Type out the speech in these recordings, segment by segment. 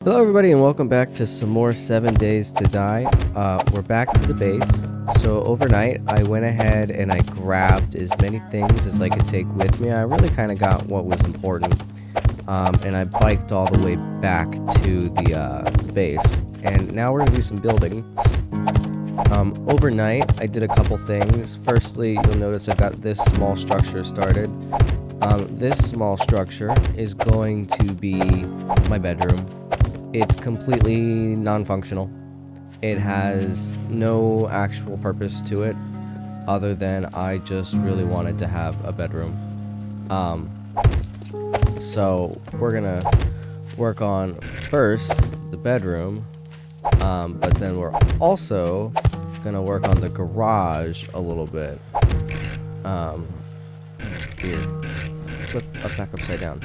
Hello everybody and welcome back to some more 7 Days to Die. We're back to the base. So overnight I went ahead and I grabbed as many things as I could take with me. I really kind of got what was important. And I biked all the way back to the base. And now we're going to do some building. Overnight I did a couple things. Firstly, you'll notice I got this small structure started. This small structure is going to be my bedroom. It's completely non-functional. It has no actual purpose to it other than I just really wanted to have a bedroom. So we're gonna work on first the bedroom, but then we're also gonna work on the garage a little bit. Here, flip back upside down.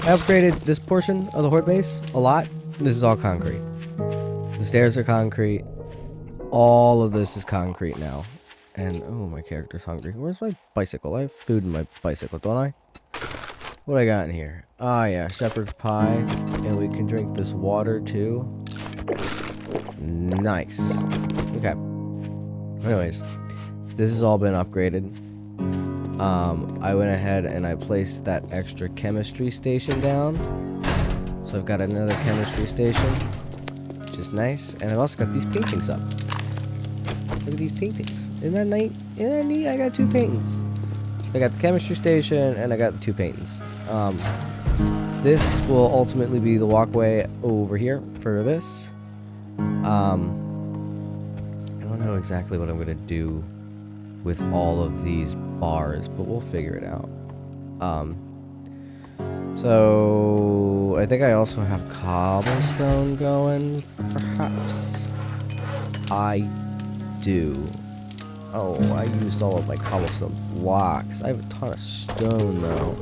I upgraded this portion of the horde base a lot. This is all concrete. The stairs are concrete. All of this is concrete now. And, oh, my character's hungry. Where's my bicycle? I have food in my bicycle, don't I? What I got in here? Ah, yeah, shepherd's pie. And we can drink this water, too. Nice. Okay. Anyways, this has all been upgraded. I went ahead and I placed that extra chemistry station down. So I've got another chemistry station, which is nice. And I've also got these paintings up. Look at these paintings. Isn't that neat? Isn't that neat? I got two paintings. I got the chemistry station and I got the two paintings. This will ultimately be the walkway over here for this. I don't know exactly what I'm going to do with all of these bars, but we'll figure it out. So I think I also have cobblestone going, perhaps. I do. Oh, I used all of my cobblestone blocks. I have a ton of stone though.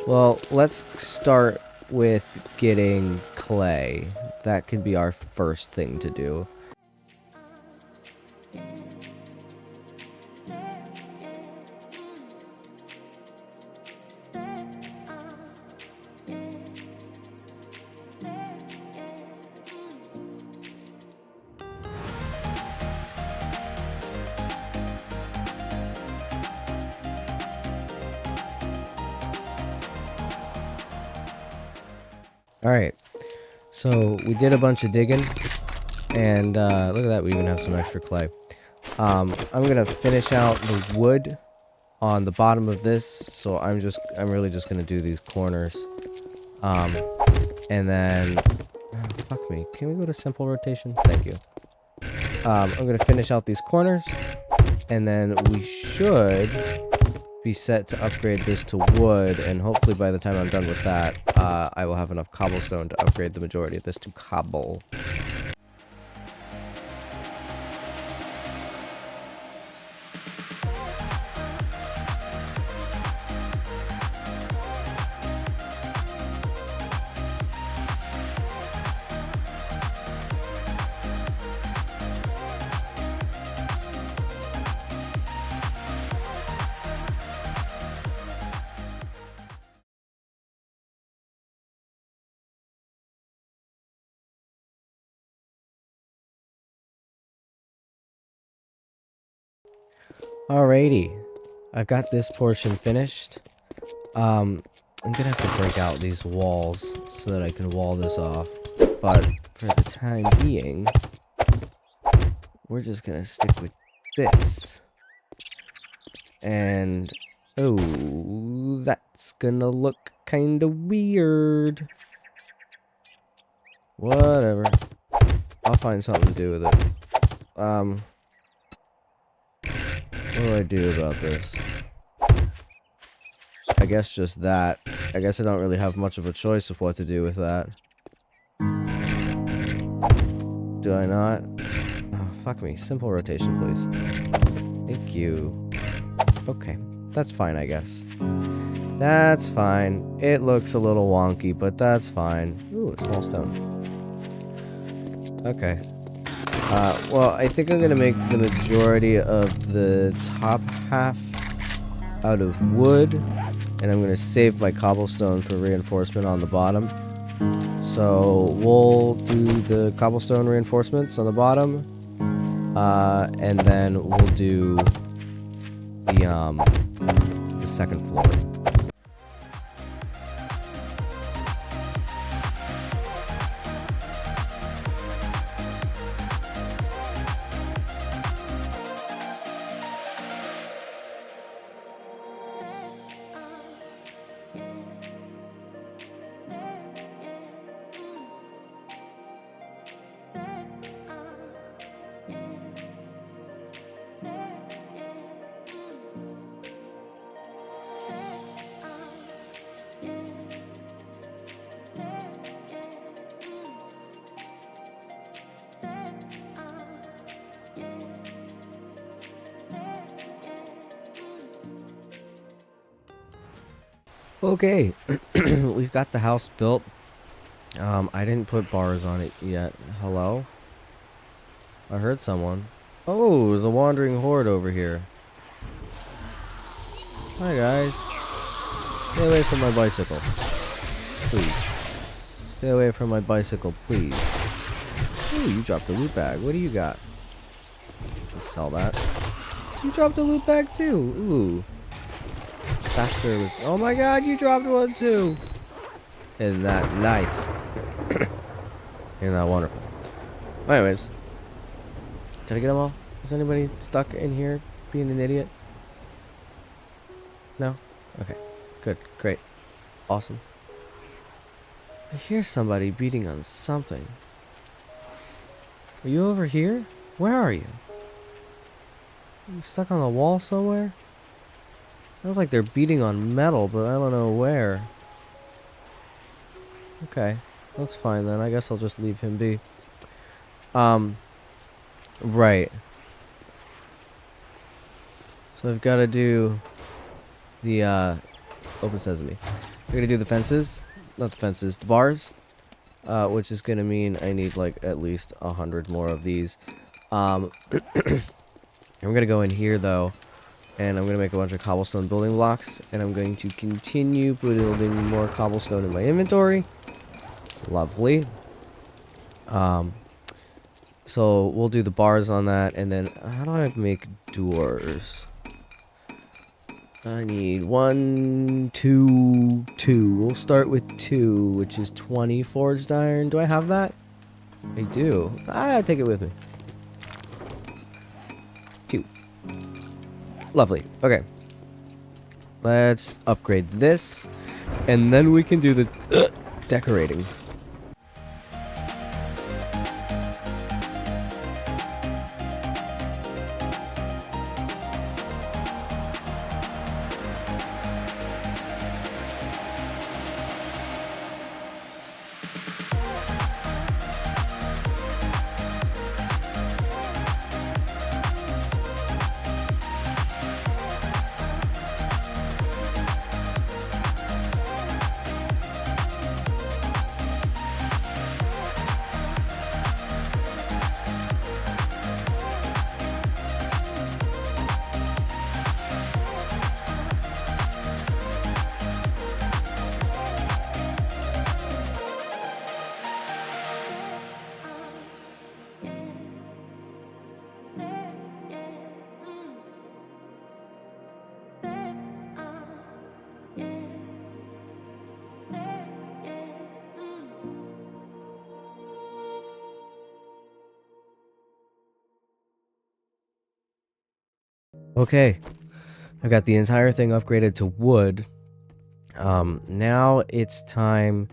Well, let's start with getting clay. That could be our first thing to do. Alright, so we did a bunch of digging, and look at that, we even have some extra clay. I'm gonna finish out the wood on the bottom of this, so I'm really just gonna do these corners. And then, oh, fuck me, can we go to simple rotation? Thank you. I'm gonna finish out these corners, and then we should be set to upgrade this to wood, and hopefully by the time I'm done with that, I will have enough cobblestone to upgrade the majority of this to cobble. Alrighty, I've got this portion finished. I'm gonna have to break out these walls so that I can wall this off, but for the time being, we're just gonna stick with this. And, oh, that's gonna look kinda weird. Whatever. I'll find something to do with it. What do I do about this? I guess just that. I guess I don't really have much of a choice of what to do with that. Do I not? Oh, fuck me. Simple rotation, please. Thank you. Okay. That's fine, I guess. That's fine. It looks a little wonky, but that's fine. Ooh, a small stone. Okay. Well, I think I'm gonna make the majority of the top half out of wood, and I'm gonna save my cobblestone for reinforcement on the bottom. So we'll do the cobblestone reinforcements on the bottom, and then we'll do the second floor. Okay, we've got the house built. I didn't put bars on it yet. Hello? I heard someone. Oh, there's a wandering horde over here. Hi, guys. Stay away from my bicycle. Please. Stay away from my bicycle, please. Ooh, you dropped a loot bag. What do you got? Let's sell that. You dropped a loot bag, too. Ooh. Faster. Oh my god, you dropped one, too. Isn't that nice? Isn't that wonderful? Anyways. Did I get them all? Is anybody stuck in here being an idiot? No? Okay. Good. Great. Awesome. I hear somebody beating on something. Are you over here? Where are you? Are you stuck on the wall somewhere? Sounds like they're beating on metal, but I don't know where. Okay. That's fine then. I guess I'll just leave him be. Right. So I've got to do the, open sesame. We're going to do the fences. Not the fences, the bars. Which is going to mean I need, like, at least 100 more of these. I'm going to go in here, though. And I'm going to make a bunch of cobblestone building blocks. And I'm going to continue building more cobblestone in my inventory. Lovely. So we'll do the bars on that, and then how do I make doors? I need 1, 2, 2. We'll start with 2, which is 20 forged iron. Do I have that? I do. I'll take it with me. 2. Lovely. Okay. Let's upgrade this, and then we can do the decorating. Okay, I got the entire thing upgraded to wood. Now it's time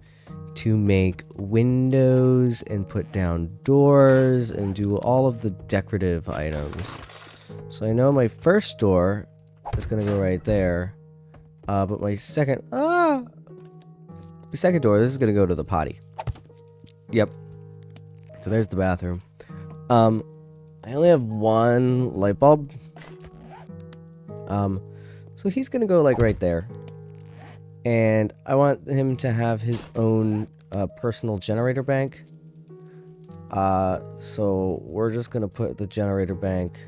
to make windows and put down doors and do all of the decorative items. So I know my first door is gonna go right there, but my second door, this is gonna go to the potty. Yep. So there's the bathroom. I only have one light bulb. So he's gonna go like right there. And I want him to have his own personal generator bank. So we're just gonna put the generator bank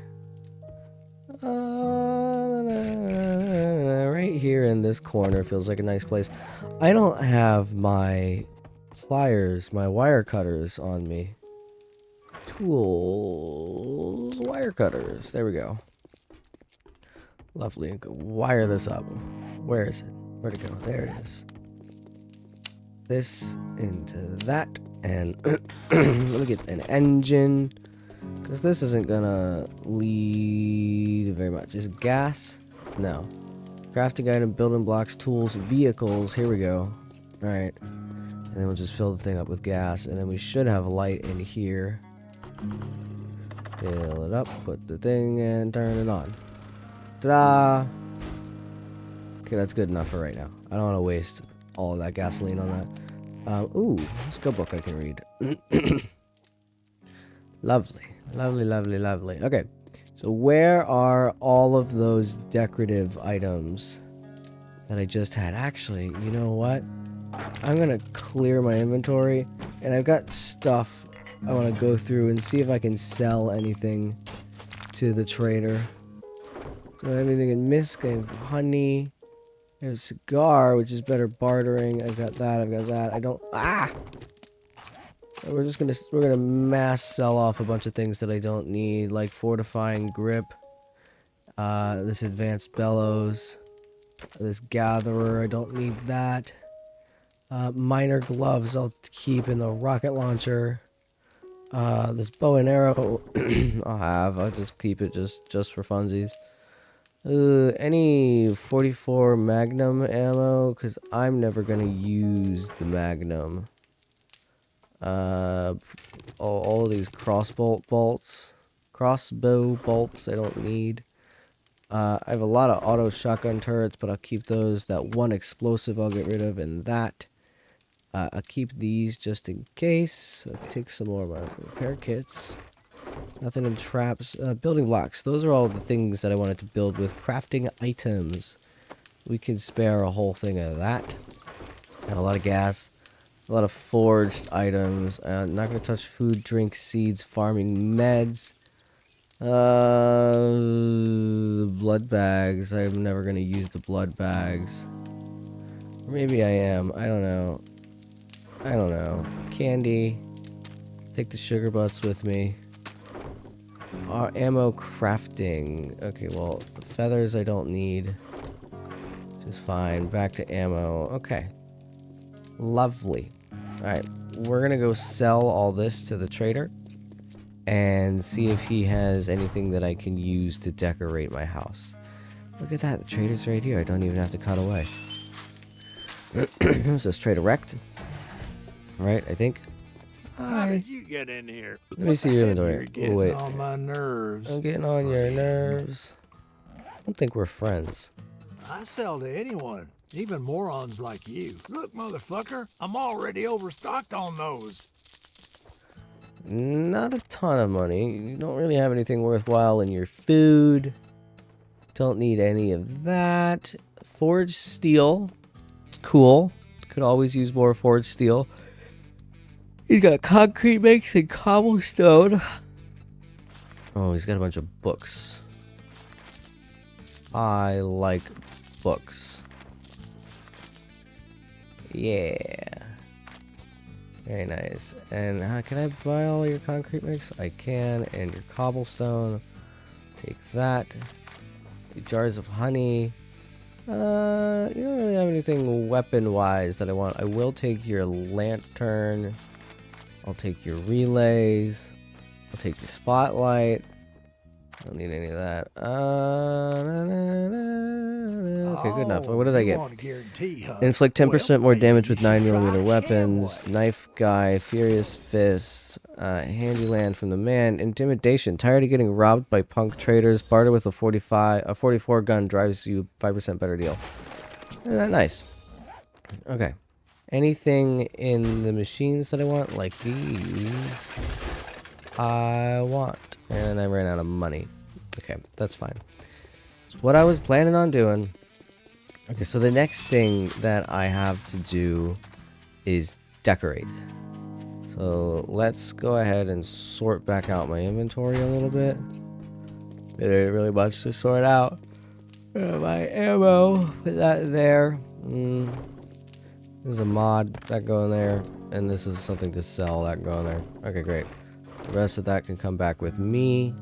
right here in this corner. Feels like a nice place. I don't have my pliers, my wire cutters on me. Tools, wire cutters. There we go. Lovely. Go wire this up. Where is it? Where'd it go? There it is. This into that, and let me get an engine, because this isn't gonna lead very much. Is it gas? No. Crafting item, building blocks, tools, vehicles. Here we go. All right, and then we'll just fill the thing up with gas, and then we should have light in here. Fill it up, put the thing, and turn it on. Ta-da! Okay, that's good enough for right now. I don't want to waste all of that gasoline on that. Ooh, let's go book I can read. Lovely, lovely, lovely, lovely. Okay, so where are all of those decorative items that I just had? Actually, you know what? I'm gonna clear my inventory, and I've got stuff I want to go through and see if I can sell anything to the trader. Do I have anything in Misk? I have honey. I have a cigar, which is better bartering. I've got that. I've got that. I don't. Ah! We're gonna mass sell off a bunch of things that I don't need, like fortifying grip, this advanced bellows, this gatherer. I don't need that. Minor gloves I'll keep in the rocket launcher. This bow and arrow I'll just keep it just for funsies. Any 44 Magnum ammo, because I'm never gonna use the Magnum. All of these crossbow bolts I don't need. I have a lot of auto shotgun turrets, but I'll keep those. That one explosive I'll get rid of, and that I'll keep these just in case. I'll take some more of my repair kits. Nothing in traps. Building blocks. Those are all the things that I wanted to build with. Crafting items. We can spare a whole thing of that. And a lot of gas. A lot of forged items. Not going to touch food, drink, seeds, farming, meds. Blood bags. I'm never going to use the blood bags. Or maybe I am. I don't know. Candy. Take the sugar butts with me. Ammo crafting. Okay, well, the feathers I don't need. Just fine. Back to ammo. Okay. Lovely. Alright, we're gonna go sell all this to the trader and see if he has anything that I can use to decorate my house. Look at that, the trader's right here. I don't even have to cut away. It says trade erect. Right, I think. How did you get in here? Let me see your inventory. You're getting wait. on my nerves. I'm getting on your nerves. I don't think we're friends. I sell to anyone, even morons like you. Look, motherfucker, I'm already overstocked on those. Not a ton of money. You don't really have anything worthwhile in your food. Don't need any of that. Forged steel. It's cool. Could always use more forged steel. He's got concrete mix and cobblestone. Oh, he's got a bunch of books. I like books. Yeah. Very nice. And can I buy all your concrete mix? I can. And your cobblestone. Take that. Jars of honey. You don't really have anything weapon-wise that I want. I will take your lantern. I'll take your relays. I'll take your spotlight. I don't need any of that. Okay, good enough. What did I get? Inflict 10% more damage with 9mm weapons. Knife guy, furious fist, handyland from the man, intimidation. Tired of getting robbed by punk traders. Barter with a 44 gun drives you 5% better deal. Isn't that nice? Okay. Anything in the machines that I want, like these, I want. And I ran out of money. Okay, that's fine. It's what I was planning on doing. Okay, so the next thing that I have to do is decorate. So let's go ahead and sort back out my inventory a little bit. There ain't really much to sort out. My ammo, put that there. There's a mod that go in there, and this is something to sell that can go in there. Okay, great. The rest of that can come back with me.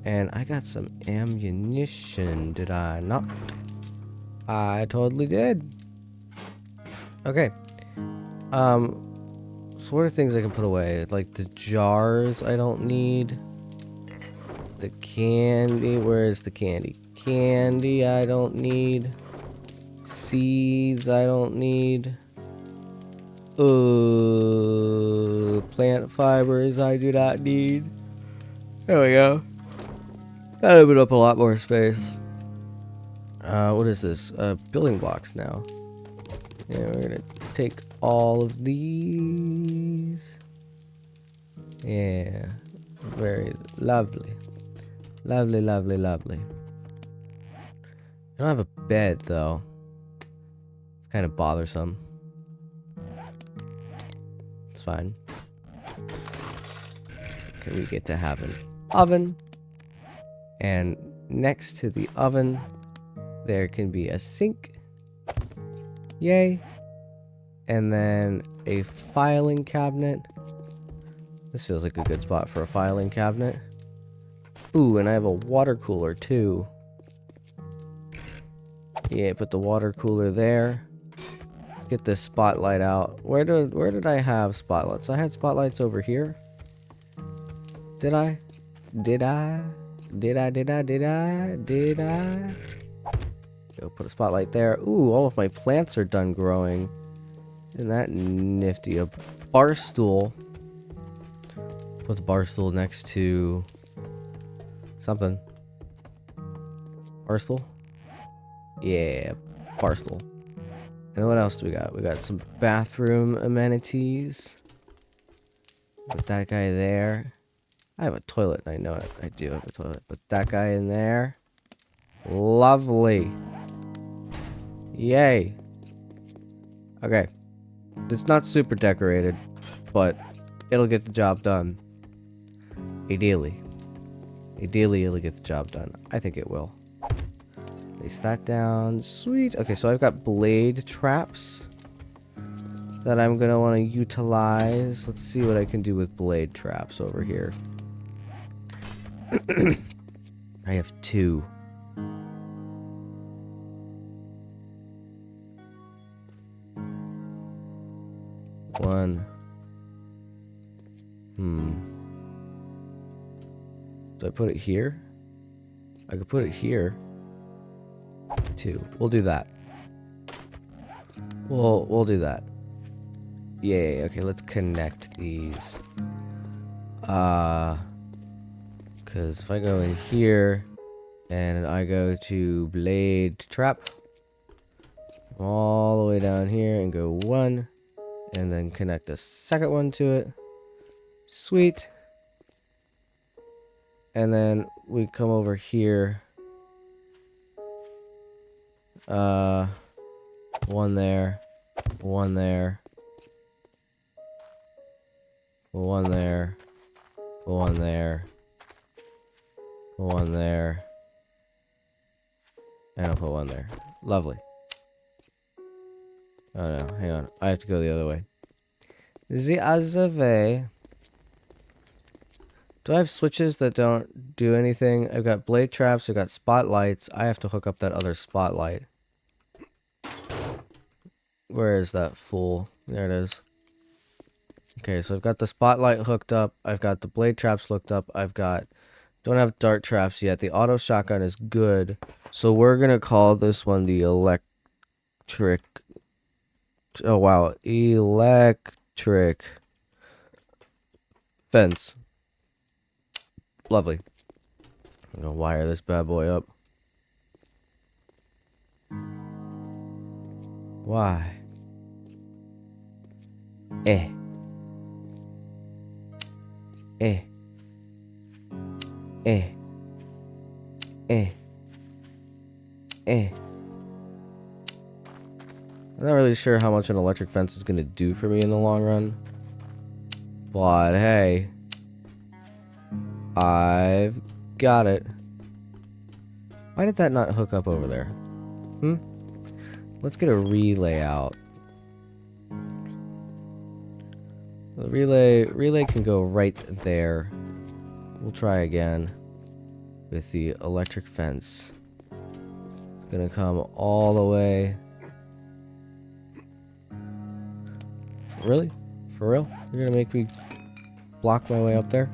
And I got some ammunition, did I not? I totally did. Okay. So what are things I can put away? Like the jars I don't need. The candy, where is the candy? Candy I don't need. Seeds I don't need. Plant fibers I do not need. There we go. That opened up a lot more space. What is this? Building blocks now. Yeah, we're gonna take all of these. Yeah, very lovely. Lovely, lovely, lovely. I don't have a bed though. It's kind of bothersome. It's fine. Okay, we get to have an oven. And next to the oven, there can be a sink. Yay. And then a filing cabinet. This feels like a good spot for a filing cabinet. Ooh, and I have a water cooler too. Yeah, put the water cooler there. Let's get this spotlight out. Where did I have spotlights? I had spotlights over here. Did I? Did I? Go put a spotlight there. Ooh, all of my plants are done growing. Isn't that nifty? A bar stool. Put the bar stool next to something. Bar stool? Yeah, bar stool. And what else do we got? We got some bathroom amenities. Put that guy there. I have a toilet. I know it. I do have a toilet. Put that guy in there. Lovely. Yay. Okay. It's not super decorated, but it'll get the job done. Ideally. Ideally, it'll get the job done. I think it will. Place that down. Sweet. Okay, so I've got blade traps that I'm going to want to utilize. Let's see what I can do with blade traps over here. I have 2. One. Do I put it here? I could put it here. 2. We'll do that. We'll do that. Yay. Okay, let's connect these. Because if I go in here and I go to blade trap all the way down here and go 1 and then connect a second one to it. Sweet. And then we come over here. 1 there. 1 there. 1 there. 1 there. 1 there. And I'll put 1 there. Lovely. Oh no, hang on. I have to go the other way. The other way. Do I have switches that don't do anything? I've got blade traps, I've got spotlights. I have to hook up that other spotlight. Where is that fool? There it is. Okay, so I've got the spotlight hooked up. I've got the blade traps hooked up. Don't have dart traps yet. The auto shotgun is good. So we're going to call this one the electric. Oh, wow. Electric fence. Lovely. I'm going to wire this bad boy up. Why? Eh. Eh. Eh. Eh. Eh. I'm not really sure how much an electric fence is going to do for me in the long run. But hey. I've got it. Why did that not hook up over there? Let's get a relay out. The relay can go right there. We'll try again with the electric fence. It's gonna come all the way. Really? For real? You're gonna make me block my way up there?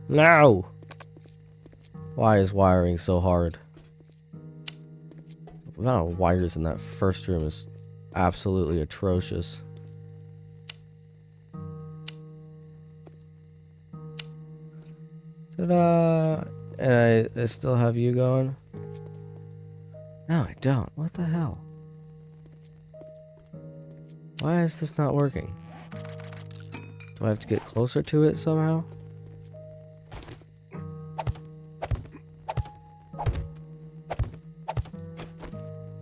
No! Why is wiring so hard? The amount of wires in that first room is absolutely atrocious. Ta-da! And I still have you going? No, I don't. What the hell? Why is this not working? Do I have to get closer to it somehow?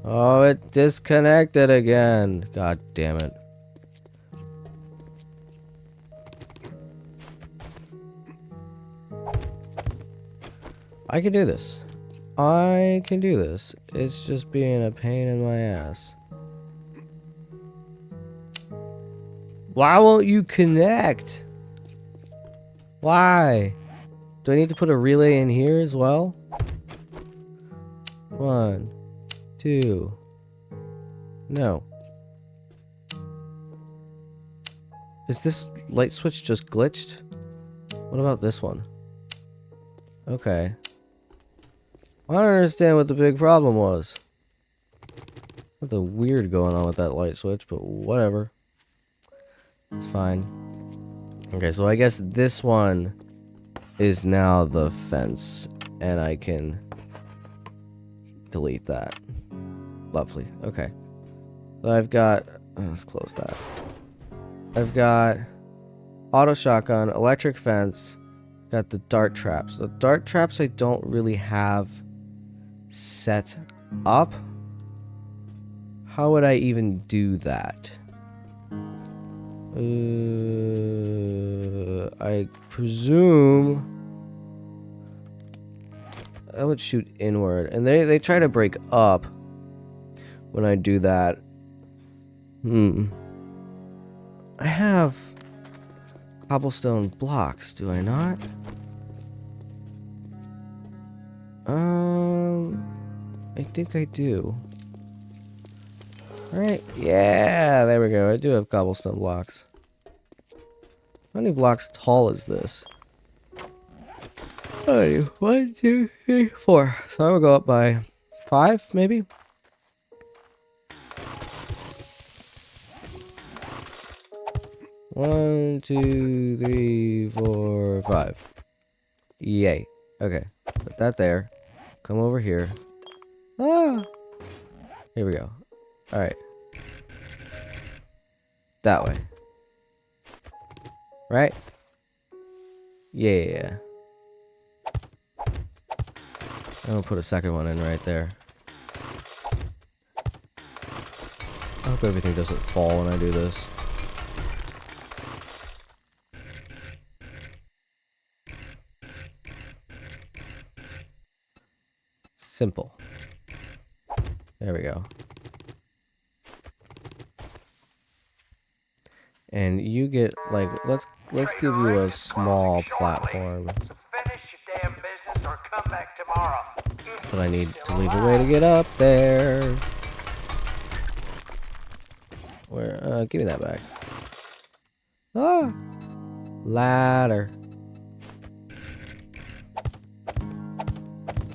Oh, it disconnected again. God damn it. I can do this. I can do this. It's just being a pain in my ass. Why won't you connect? Why? Do I need to put a relay in here as well? 1, 2. No. Is this light switch just glitched? What about this one? Okay. I don't understand what the big problem was. Something weird going on with that light switch, but whatever. It's fine. Okay, so I guess this one is now the fence, and I can delete that. Lovely. Okay. So I've got... let's close that. I've got auto shotgun, electric fence, got the dart traps. The dart traps I don't really have set up. How would I even do that? I presume I would shoot inward, and they try to break up when I do that. I have cobblestone blocks, do I not? I think I do. Right? Yeah, there we go. I do have cobblestone blocks. How many blocks tall is this? Alrighty, 1, 2, 3, 4. So I will go up by 5, maybe? One, 2, 3, 4, 5. Yay. Okay. Put that there. Come over here. Ah! Here we go. Alright. That way. Right? Yeah. I'm gonna put a second one in right there. I hope everything doesn't fall when I do this. Simple. There we go. And you get like let's give you a small platform. Finish your damn business or come back tomorrow. But I need to leave a way to get up there. Where give me that back. Ah, ladder.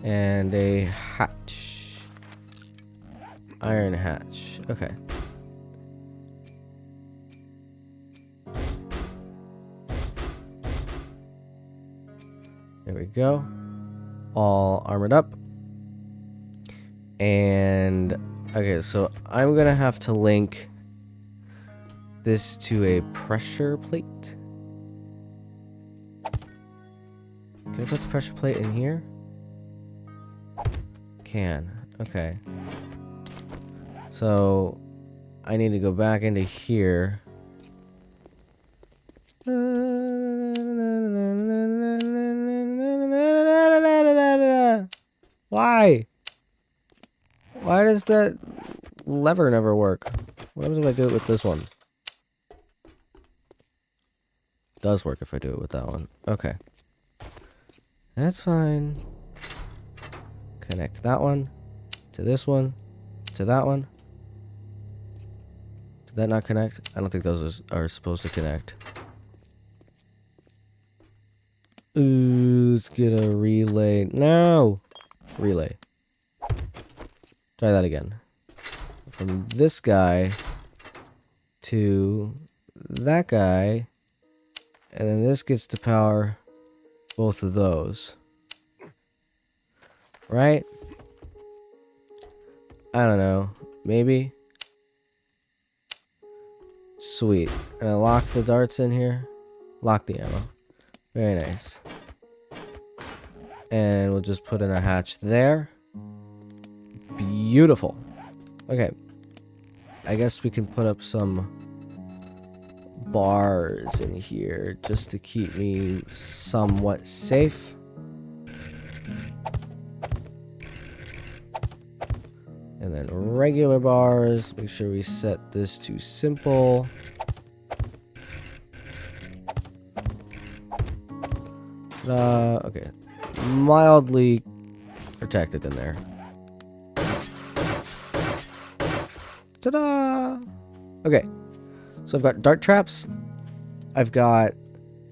And a hatch. Iron hatch. Okay. There we go. All armored up. And okay, so I'm gonna have to link this to a pressure plate. Can I put the pressure plate in here? Can. Okay. So I need to go back into here. Why? Why does that lever never work? What happens if I do it with this one? Does work if I do it with that one. Okay. That's fine. Connect that one to this one to that one. Did that not connect? I don't think those are supposed to connect. Ooh, let's get a relay. No! Relay. Try that again. From this guy to that guy. And then this gets to power both of those. Right? I don't know. Maybe? Sweet. And I lock the darts in here. Lock the ammo. Very nice. And we'll just put in a hatch there. Beautiful. Okay. I guess we can put up some bars in here just to keep me somewhat safe. And then regular bars. Make sure we set this to simple. Okay. Mildly protected in there. Ta-da! Okay. So I've got dart traps. I've got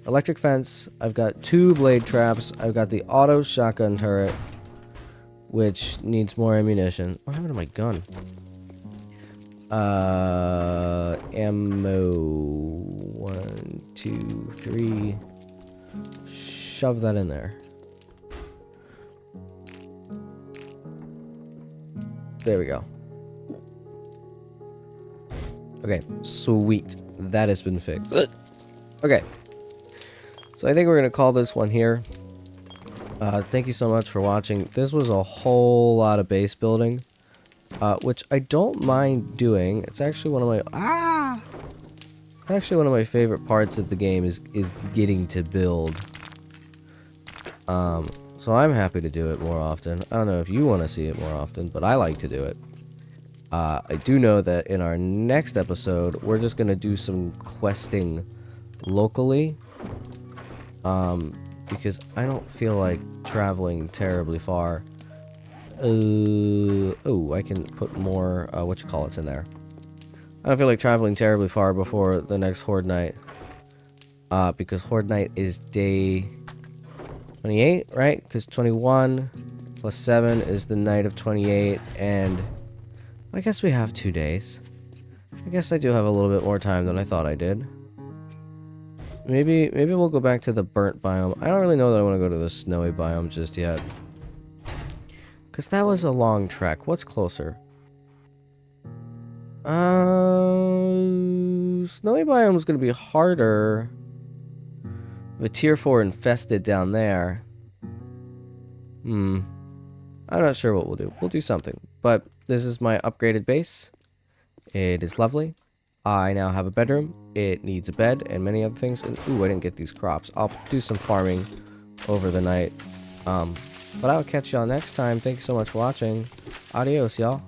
electric fence. I've got 2 blade traps. I've got the auto shotgun turret, which needs more ammunition. What happened to my gun? Ammo. 1, 2, 3. Shove that in there. There we go. Okay, sweet. That has been fixed. Okay. So I think we're going to call this one here. Thank you so much for watching. This was a whole lot of base building, which I don't mind doing. It's actually one of my favorite parts of the game is getting to build. So I'm happy to do it more often. I don't know if you want to see it more often, but I like to do it. I do know that in our next episode, we're just going to do some questing locally. Because I don't feel like traveling terribly far. Oh, I can put more, whatchamacallits in there. I don't feel like traveling terribly far before the next Horde Night. Because Horde Night is day 28, right? Because 21 plus 7 is the night of 28, and I guess we have 2 days. I guess I do have a little bit more time than I thought I did. Maybe we'll go back to the burnt biome. I don't really know that I want to go to the snowy biome just yet. Because that was a long trek. What's closer? Snowy biome is going to be harder. The tier 4 infested down there. I'm not sure what we'll do. We'll do something. But this is my upgraded base. It is lovely. I now have a bedroom. It needs a bed and many other things. And ooh, I didn't get these crops. I'll do some farming over the night. But I'll catch y'all next time. Thank you so much for watching. Adios, y'all.